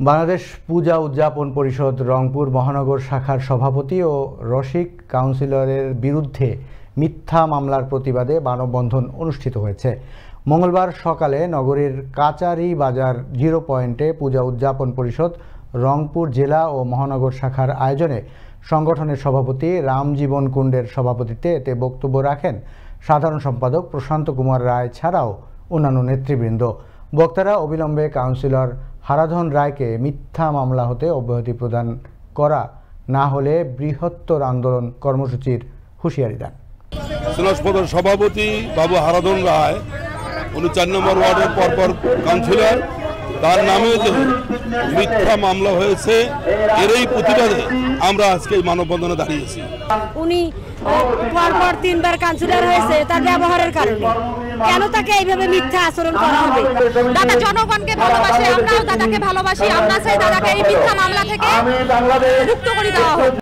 বাংলাদেশ পূজা উদযাপন পরিষদ রংপুর মহানগর শাখার সভাপতি ও রসিক কাউন্সিলরের বিরুদ্ধে মিথ্যা মামলার প্রতিবাদে মানববন্ধন অনুষ্ঠিত হয়েছে। মঙ্গলবার সকালে নগরীর কাচারি বাজার 0 পয়েন্টে পূজা উদযাপন পরিষদ রংপুর জেলা ও মহানগর শাখার আয়োজনে সংগঠনের সভাপতি রামজীবন কুণ্ডের সভাপতিত্বে এতে বক্তব্য রাখেন সাধারণ সম্পাদক প্রশান্ত কুমার রায় ছাড়াও অন্যান্য নেতৃবৃন্দ। বক্তারা অবিলম্বে কাউন্সিলর হারাধন রায়কে মিথ্যা মামলা হতে অব্যাহতি প্রদান করা না হলে বৃহত্তর আন্দোলন কর্মসূচির হুঁশিয়ারি দেন। সভাপতি বাবু হারাধন রায়, উনি 4 নম্বর ওয়ার্ডের পরপর কাউন্সিলর, তার নামে যে মিথ্যা মামলা হয়েছে এরই প্রতিবাদে আমরা আজকে মানববন্ধনে দাঁড়িয়েছি। উনি পরপর 3 বার কাউন্সিলর হয়েছে তার ব্যবহারের কারণে। কেন তাকে এইভাবে মিথ্যা আচরণ করা হবে? দাদা জনগণকে ভালোবাসে, আমরাও দাদাকে ভালোবাসি। আমরা চাই দাদাকে এই মিথ্যা মামলা থেকে মুক্ত করে দেওয়া হোক।